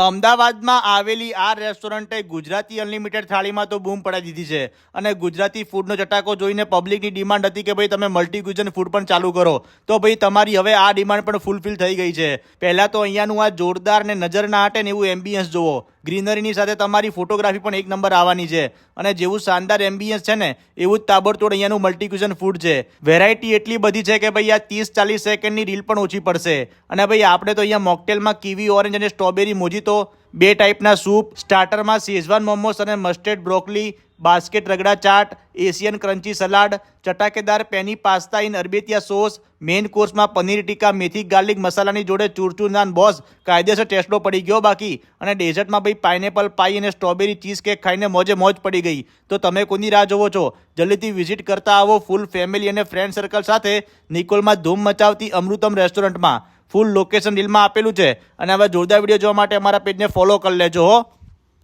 અમદાવાદમાં આવેલી આ રેસ્ટોરન્ટે ગુજરાતી અનલિમિટેડ થાળીમાં તો બૂમ પડાવી દીધી છે અને ગુજરાતી ફૂડનો ચટાકો જોઈને પબ્લિકની ડિમાન્ડ હતી કે ભાઈ તમે મલ્ટી ક્યુઝન ફૂડ પણ ચાલુ કરો. તો ભાઈ તમારી હવે આ ડિમાન્ડ પણ ફૂલફિલ થઈ ગઈ છે. પહેલાં તો અહીંયાનું આ જોરદાર ને નજર ના હટે ને એવું એમ્બિયન્સ જુઓ. ગ્રીનરીની સાથે તમારી ફોટોગ્રાફી પણ એક નંબર આવવાની છે અને જેવું શાનદાર એમ્બિયન્સ છે ને એવું જ તાબડતોડ અહીંયાનું મલ્ટી ક્યુઝન ફૂડ છે. વેરાયટી એટલી બધી છે કે ભાઈ આ 30-40 સેકન્ડની રીલ પણ ઓછી પડશે. અને ભાઈ આપણે તો અહીંયા મોકટેલમાં કીવી ઓરેન્જ અને સ્ટ્રોબેરી મોજીતો, 2 ટાઈપના સૂપ, સ્ટાર્ટરમાં શેઝવાન મોમોસ અને mustard broccoli, basket ragda chaat, Asian crunchy salad, ચટાકેદાર penne pasta in arrabbiata sauce, main કોર્સમાં પનીર ટીકા મેથી ગાર્લિક મસાલાની જોડે ચૂરચૂર નાન. બોસ કાયદેસર ટેસ્ટો પડી ગયો બાકી. અને ડેઝર્ટમાં ભાઈ પાઇનેપલ પાઈ અને સ્ટ્રોબેરી ચીઝ કેક ખાઈને મોજે મોજ પડી ગઈ. તો તમે કોની રાહ જોવો છો? જલ્દીથી વિઝિટ કરતા આવો ફૂલ ફેમિલી અને ફ્રેન્ડ સર્કલ સાથે નિકોલમાં ધૂમ મચાવતી અમૃતમ રેસ્ટોરન્ટમાં. ફૂલ લોકેશન રીલમાં આપેલું છે. અને હવે જોરદાર વિડીયો જોવા માટે અમારા પેજને ફોલો કરી લેજો હો.